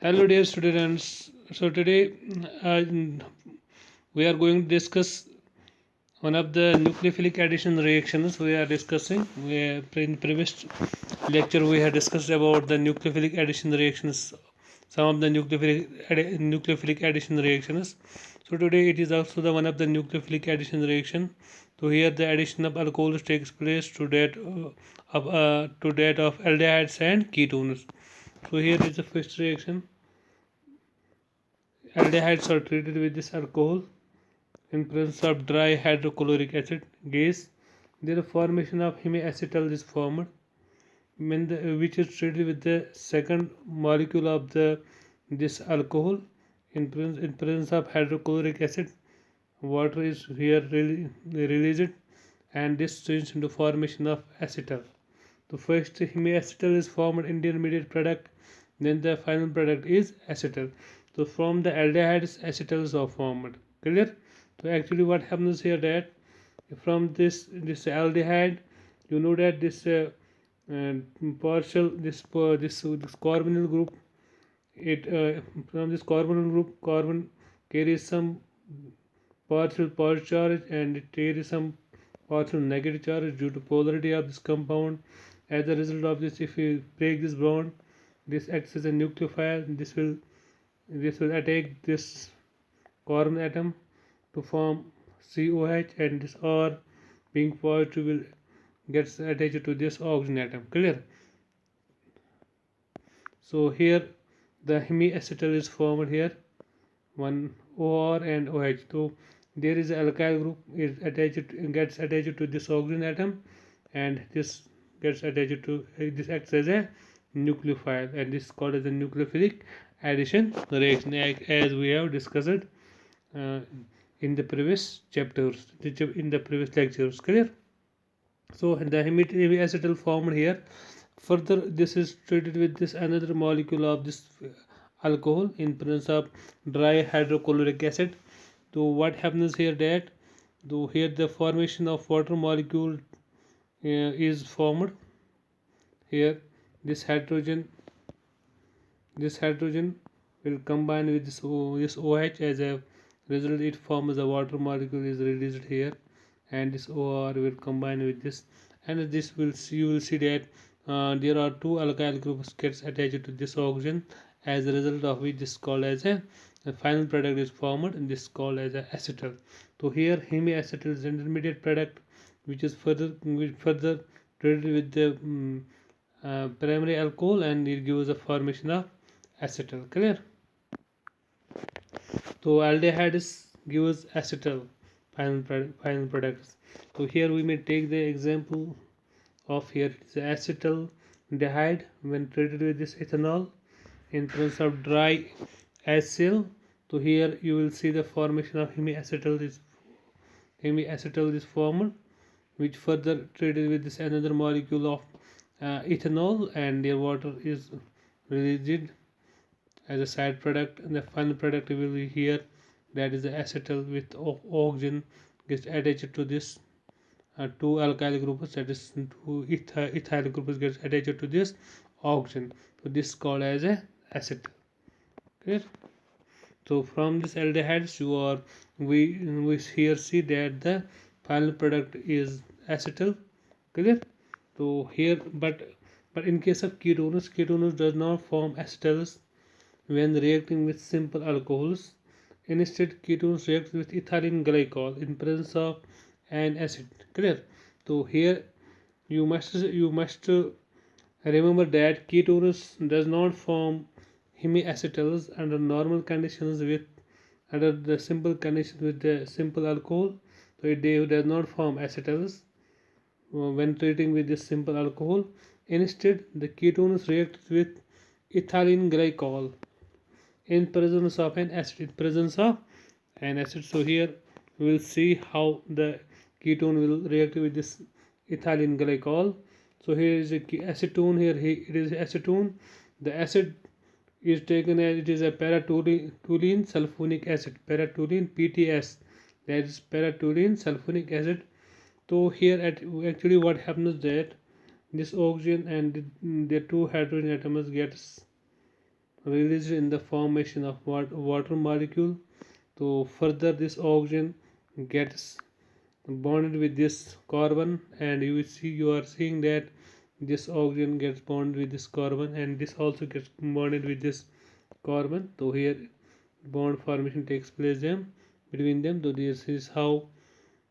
Hello, dear students. So today uh, we are going to discuss one of the nucleophilic addition reactions. We are discussing. In previous lecture we had discussed about the nucleophilic addition reactions, some of the nucleophilic addition reactions. So today it is also the one of the nucleophilic addition reaction. So here the addition of alcohols takes place to that of aldehydes and ketones. So here is the first reaction. Aldehydes are treated with this alcohol in presence of dry hydrochloric acid gas. The formation of hemiacetal is formed, which is treated with the second molecule of this alcohol. In presence of hydrochloric acid, water is here released, and this changes into formation of acetal. The first hemiacetal is formed intermediate product, then the final product is acetal. So from the aldehydes, acetals are formed. Clear? So actually, what happens here that from this aldehyde, you know that uh, partial this carbonyl group, it from this carbonyl group, carbon carries some partial positive charge and it carries some partial negative charge due to polarity of this compound. As a result of this, if you break this bond, this acts as a nucleophile. This will attack this carbon atom to form COH, and this R being positive will gets attached to this oxygen atom. Clear? So here the hemiacetal is formed here, one OR and OH. So there is an alkyl group is gets attached to this oxygen atom, and this gets attached to this acts as a nucleophile, and this is called as a nucleophilic addition reaction, as we have discussed uh, in the previous chapters, in the previous lectures. Clear? So the hemiacetal formed here. Further, this is treated with this another molecule of this alcohol in presence of dry hydrochloric acid. So what happens here that here the formation of water molecule is formed here. This hydrogen this hydrogen will combine with this OH. As a result, it forms a water molecule is released here, and this OR will combine with this, and this will see, you will see that there are two alkyl groups gets attached to this oxygen, as a result of which this is called as a final product is formed, and this is called as a acetal. So here hemiacetal is an intermediate product which is further treated with the primary alcohol, and it gives a formation of acetal. Clear? So aldehydes gives acetal final products. So here we may take the example of here it's acetaldehyde when treated with this ethanol in presence of dry acyl. So here you will see the formation of hemiacetal is formed, which further treated with this another molecule of ethanol, and their water is released as a side product, and the final product will be here, that is the acetal with oxygen gets attached to this two alkyl groups, that is two ethyl groups gets attached to this oxygen. So this is called as a acetal. Clear? So from this aldehydes you are we here see that the final product is acetal. Clear? So here but in case of ketones does not form acetals when reacting with simple alcohols. Instead, ketones react with ethylene glycol in presence of an acid. Clear? So here you must remember that ketones does not form hemiacetals under normal conditions with under the simple conditions with the simple alcohol. So they does not form acetals when treating with this simple alcohol. Instead, the ketones react with ethylene glycol in presence of an acid. So here we will see how the ketone will react with this ethylene glycol. So here is a acetone. It is acetone. The acid is taken as it is a paratoluene sulfonic acid, paratoluene PTS, that is paratoluene sulfonic acid. So here actually what happens that this oxygen and the two hydrogen atoms gets released in the formation of water molecule. So further this oxygen gets bonded with this carbon, and you are seeing that this oxygen gets bonded with this carbon, and this also gets bonded with this carbon. So here bond formation takes place them between them. So this is how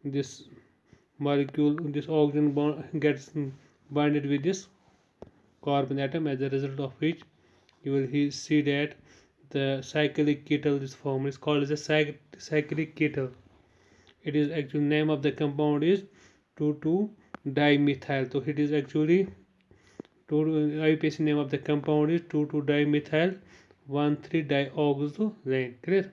this molecule, this oxygen bond gets bonded with this carbon atom, as a result of which you will see that the cyclic kettle is formed. It's called as a cyclic kettle. It is actually name of the compound is 2,2-dimethyl. So it is actually IUPAC name of the compound is 2,2-dimethyl 1,3-dioxolane. Clear?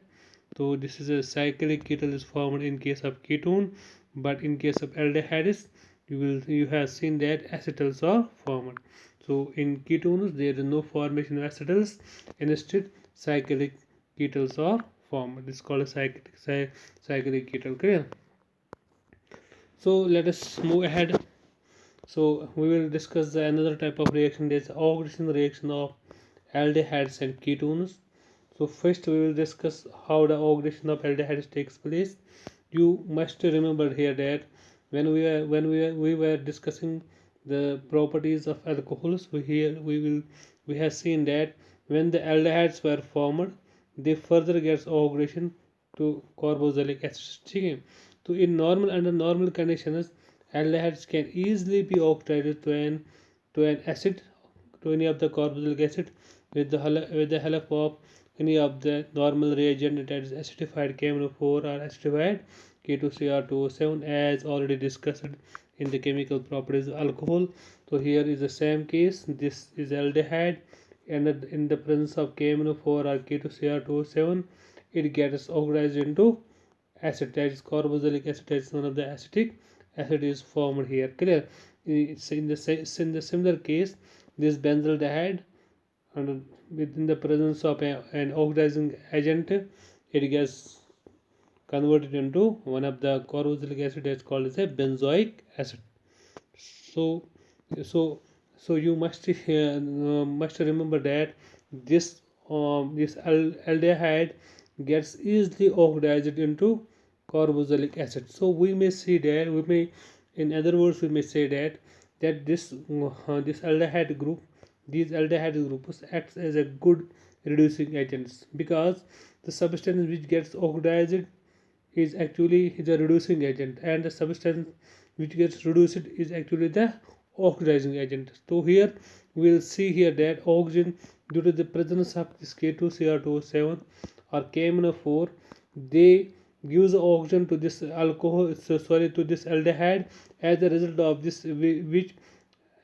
So this is a cyclic kettle is formed in case of ketone, but in case of aldehydes, you have seen that acetals are formed. So in ketones there is no formation of acetals. Instead, cyclic ketals are formed. This is called a cyclic kettle. Clear? So let us move ahead. So we will discuss another type of reaction. There is oxidation reaction of aldehydes and ketones. So first we will discuss how the oxidation of aldehydes takes place. You must remember here that when we were discussing the properties of alcohols, we have seen that when the aldehydes were formed, they further gets oxidation to carboxylic acid. So in under normal conditions, aldehydes can easily be oxidized to an acid, to any of the carboxylic acid, with the help of any of the normal reagent, that is acidified KMnO4 or acidified K2Cr2O7, as already discussed in the chemical properties of alcohol. So here is the same case. This is aldehyde, and in the presence of KMnO4 or K2Cr2O7, it gets oxidized into acid, that is carboxylic acid. That is one of the acetic acid is formed here. Clear? It's in the similar case, this benzaldehyde, and within the presence of an oxidizing agent, it gets converted into one of the carboxylic acid that's called as a benzoic acid. So so so you must remember that this aldehyde gets easily oxidized into carboxylic acid. So we may see that in other words, we may say that this aldehyde group, these aldehyde groups acts as a good reducing agents, because the substance which gets oxidized is actually the reducing agent, and the substance which gets reduced is actually the oxidizing agent. So here we will see here that oxygen, due to the presence of this K2Cr2O7 or KMnO4, they gives oxygen to this alcohol, to this aldehyde. As a result of this, which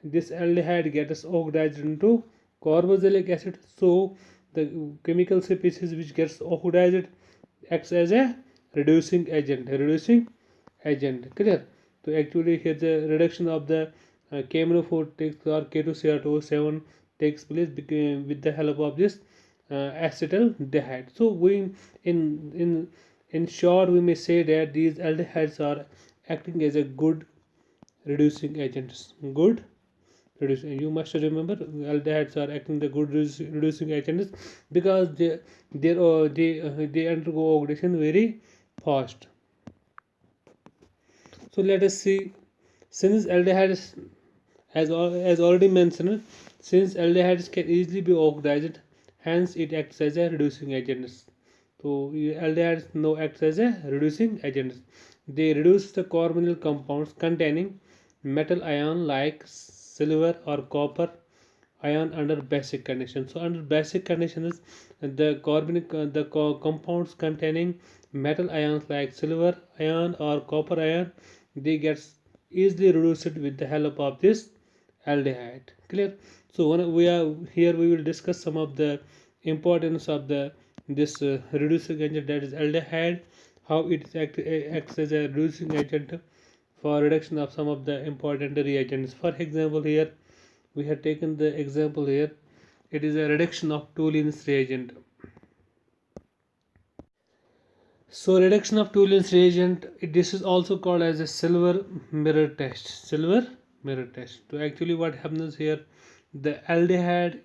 this aldehyde gets oxidized into carboxylic acid. So the chemical species which gets oxidized acts as a reducing agent. Clear? So actually here the reduction of the KMnO4 takes, or K2Cr2O7 takes place with the help of this acetaldehyde. So we in short we may say that these aldehydes are acting as a good reducing agents. Good reducing. You must remember aldehydes are acting the good reducing agents, because they undergo oxidation very fast. So let us see, since aldehydes, as already mentioned, since aldehydes can easily be oxidized, hence it acts as a reducing agent. So aldehydes now acts as a reducing agent. They reduce the carbonyl compounds containing metal ion like silver or copper ion under basic conditions. So under basic conditions, the compounds containing metal ions like silver ion or copper ion, they get easily reduced with the help of this aldehyde. Clear? So when we are here, we will discuss some of the importance of this reducing agent, that is aldehyde, how it acts as a reducing agent for reduction of some of the important reagents. For example, here we have taken the example here, it is a reduction of Toluene's reagent. So reduction of Toluene's reagent, this is also called as a silver mirror test. Silver mirror test. So actually what happens here, the aldehyde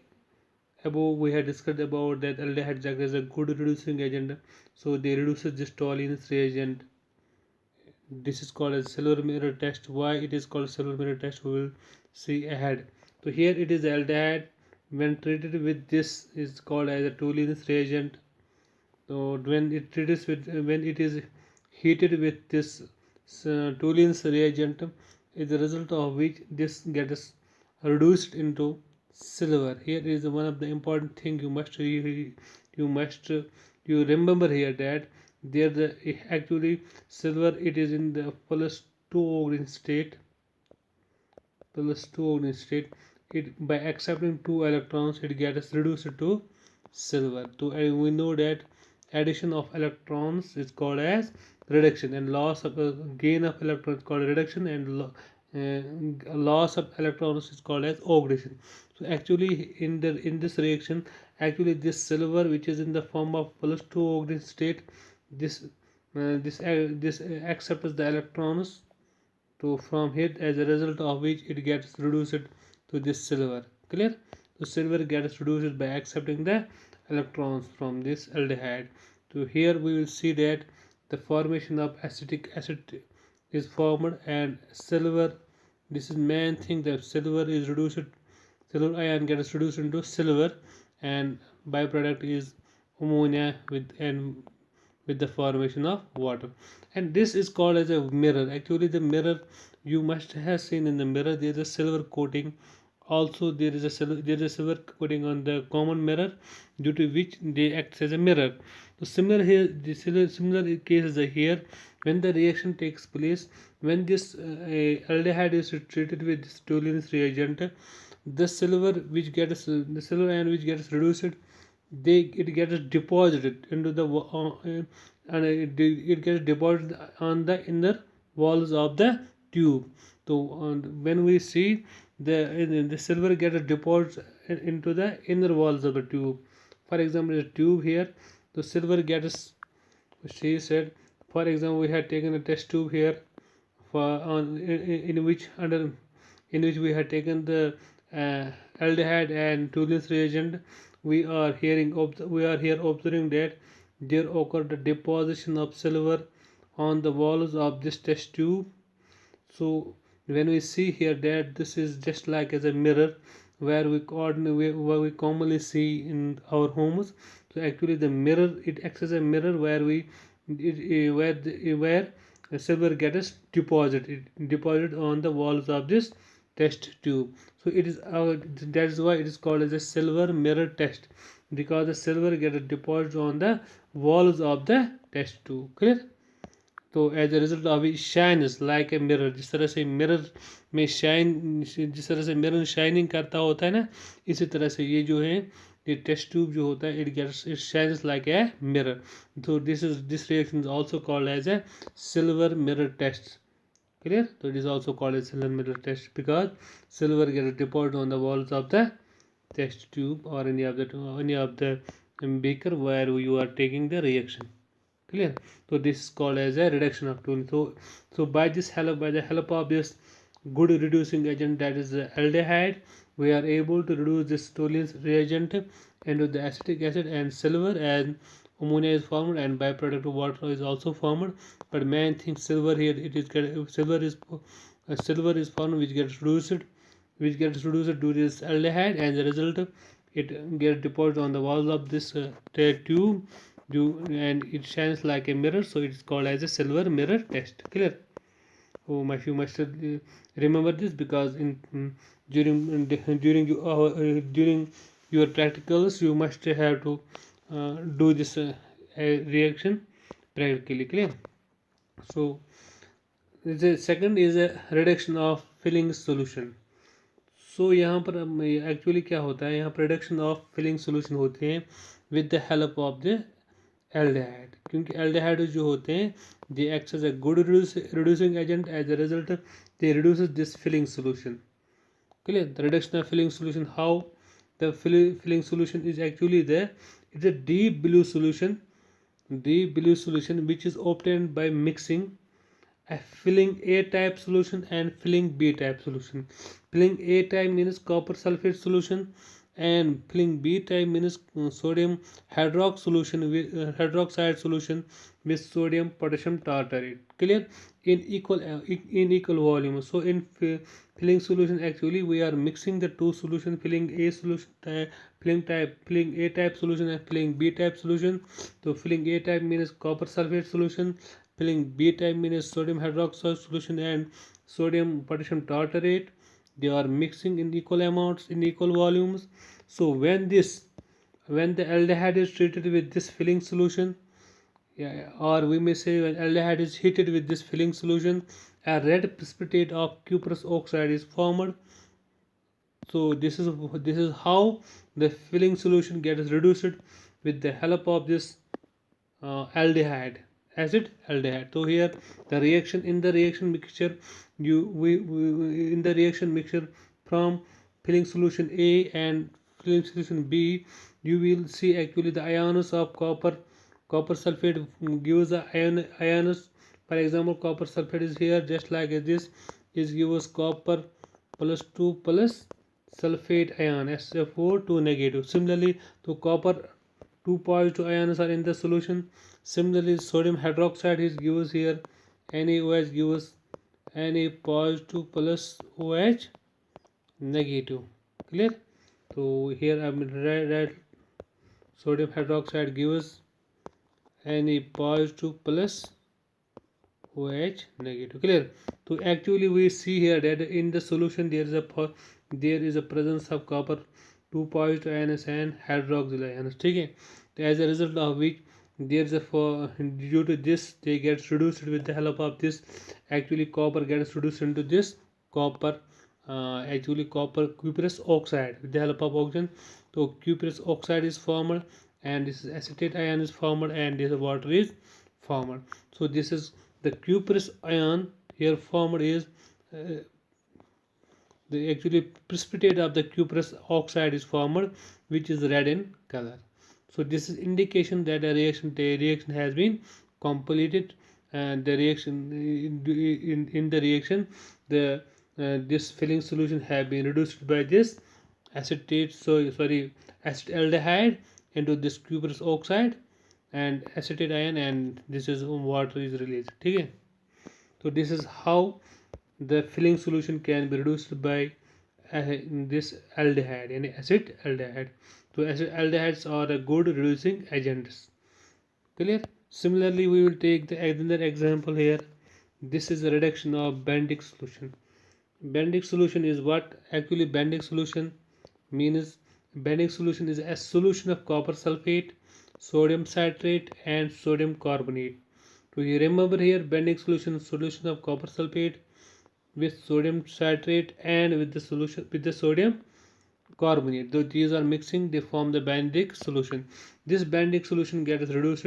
above we had discussed about that aldehydes act as a good reducing agent, so they reduces this tolerance reagent. This is called as silver mirror test. Why it is called silver mirror test, we will see ahead. So here it is aldehyde. When treated with this is called as a tolerance reagent. So when it is heated with this tolerance reagent, is the result of which this gets reduced into silver. Here is one of the important thing you must you remember here, that there the actually silver, it is in the plus 2 organic state. plus 2 organic state, it by accepting 2 electrons it gets reduced to silver. So we know that addition of electrons is called as reduction, and loss of gain of electrons is called reduction, and loss of electrons is called as oxidation. So actually in this reaction, actually this silver which is in the form of plus 2 organic state, this accepts the electrons to from it, as a result of which it gets reduced to this silver. Clear? So silver gets reduced by accepting the electrons from this aldehyde. So here we will see that the formation of acetic acid is formed, and silver, this is main thing, that silver is reduced, silver ion gets reduced into silver, and byproduct is ammonia with the formation of water. And this is called as a mirror. Actually the mirror, you must have seen in the mirror there is a silver coating. Also there is a silver coating on the common mirror, due to which they act as a mirror. So similar here, the similar cases are here. When the reaction takes place, when this aldehyde is treated with this tolerance reagent, the silver which gets the silver ion which gets reduced, it gets deposited into the and it gets deposited on the inner walls of the tube. So when we see the silver gets deposited into the inner walls of the tube. For example, the tube here, the silver gets, she said, for example, we had taken a test tube here for in which we had taken the aldehyde and tolerance reagent. We are here observing that there occurred a deposition of silver on the walls of this test tube. So when we see here that this is just like as a mirror, where we commonly see in our homes. So actually the mirror, it acts as a mirror where where the silver gets deposited on the walls of this test tube. So it is that is why it is called as a silver mirror test, because the silver gets deposited on the walls of the test tube. Clear? तो as a result अभी शाइनस like a mirror, जिस तरह से mirror में जिस तरह से mirror shining करता होता है ना, इसी तरह से ये जो है, ये टेस्ट ट्यूब जो होता है, it shines like a mirror. तो this reaction is also called as a silver mirror test. Clear? So it is also called as silver mirror test, because silver gets deposited on the walls of the test tube or any of the beaker where you are taking the reaction. Clear? So this is called as a reduction of tolerance. So by the help of this good reducing agent, that is the aldehyde, we are able to reduce this tolerance reagent into the acetic acid and silver, and ammonia is formed, and byproduct of water is also formed. But main thing, silver here, silver is formed which gets reduced to this aldehyde, and the result it gets deposited on the walls of this tube, and it shines like a mirror. So it is called as a silver mirror test. Clear? Oh, you must remember this, because during your practicals you must have to do this reaction practically. Clear? So the second is a reduction of filling solution. सो यहाँ पर actually क्या होता है, यहाँ पर reduction of Fehling solution होते हैं with the help of the aldehyde, क्योंकि एल्डिहाइड जो होते हैं they act as a good reducing agent, as a result they reduces this Fehling solution. Clear? The reduction of Fehling solution, how the Fehling solution is actually the it's a deep blue solution which is obtained by mixing a filling A type solution and filling B type solution. Filling A type means copper sulfate solution, and filling B type means sodium hydroxide solution with sodium potassium tartrate. Clear? In equal volume. So in filling solution, actually we are mixing the two solution, filling A solution filling A type solution and filling B type solution. So filling A type means copper sulfate solution, filling B type means sodium hydroxide solution and sodium potassium tartrate. They are mixing in equal amounts in equal volumes. So when the aldehyde is treated with this filling solution, yeah, or we may say when aldehyde is heated with this filling solution, a red precipitate of cuprous oxide is formed. So this is how the filling solution gets reduced with the help of this aldehyde, acid aldehyde. So here the reaction in the reaction mixture, we in the reaction mixture from filling solution A and filling solution B, you will see actually the ions of copper sulfate gives the ions. For example, copper sulfate is here just like this, is gives copper plus 2 plus sulfate ion SO4 2 negative. Similarly, to copper, two positive ions are in the solution. Similarly, sodium hydroxide is gives here NaOH gives Na positive plus OH negative. Clear? So here I am write sodium hydroxide gives Na positive plus OH negative. Clear? So actually we see here that in the solution there is a presence of copper 2 positive ions and hydroxyl ions. Okay? As a result of which there is a due to this they get reduced with the help of this. Actually copper gets reduced into this copper actually copper cuprous oxide with the help of oxygen. So cuprous oxide is formed and this is acetate ion is formed and this water is formed. So this is the cuprous ion here formed is the actually precipitate of the cuprous oxide is formed, which is red in color. So this is indication that the reaction has been completed, and the reaction in the reaction the this filling solution have been reduced by this acetate, so sorry, acetaldehyde into this cuprous oxide and acetate ion, and this is water is released. Okay? So this is how the filling solution can be reduced by this aldehyde and acid aldehyde. So acid aldehydes are a good reducing agents. Clear? Similarly, we will take the another example here. This is a reduction of bendic solution. Bendic solution is what? Actually bendic solution means bendic solution is a solution of copper sulfate, sodium citrate and sodium carbonate. So you remember here bendic solution of copper sulfate with sodium citrate and with the sodium carbonate. Though these are mixing, they form the bendic solution. This bendic solution gets reduced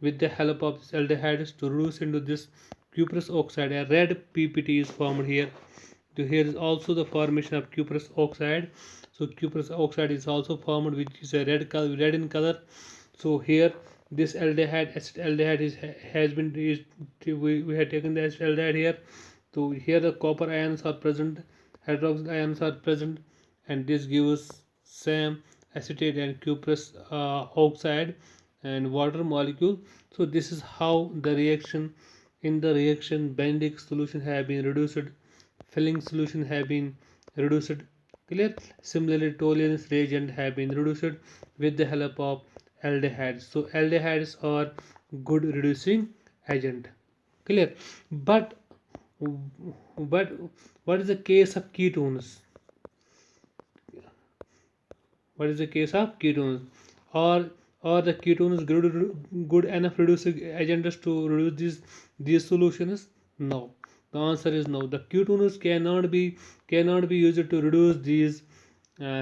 with the help of this aldehydes to reduce into this cuprous oxide. A red PPT is formed here. So here is also the formation of cuprous oxide. So cuprous oxide is also formed, which is a red in color. So here this aldehyde, acetaldehyde has been used. We have taken the acetaldehyde here. So here the copper ions are present, hydroxyl ions are present, and this gives same acetate and cuprous oxide and water molecule. So this is how the reaction in the reaction bendic solution have been reduced, filling solution have been reduced. Clear? Similarly, Toluene's reagent have been reduced with the help of aldehydes. So aldehydes are good reducing agent. Clear? But but what is the case of ketones? What is the case of ketones? Or the ketones good enough reducing agents to reduce these solutions? No. The answer is no. The ketones cannot be used to reduce these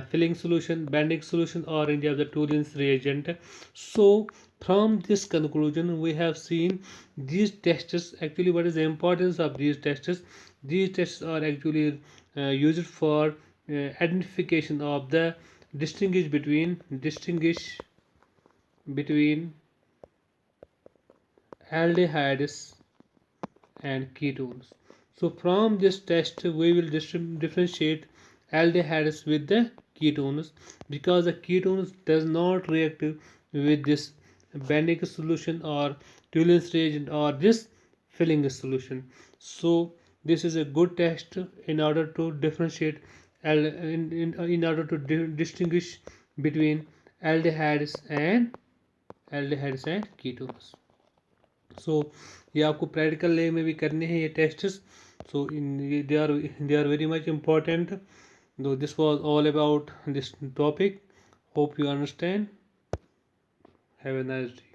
filling solution, banding solution, or any of the Toluene's reagent. So from this conclusion, we have seen these tests. Actually, what is the importance of these tests? These tests are actually used for identification of the distinguish between aldehydes and ketones. So from this test we will differentiate aldehydes with the ketones, because the ketones does not react with this bending solution or Toluene reagent or this filling solution. So this is a good test in order to differentiate in order to distinguish between aldehydes and ketones. So ये आपको practical ले में भी करने हैं ये tests. So they are very much important. Though this was all about this topic. Hope you understand. Have a nice day.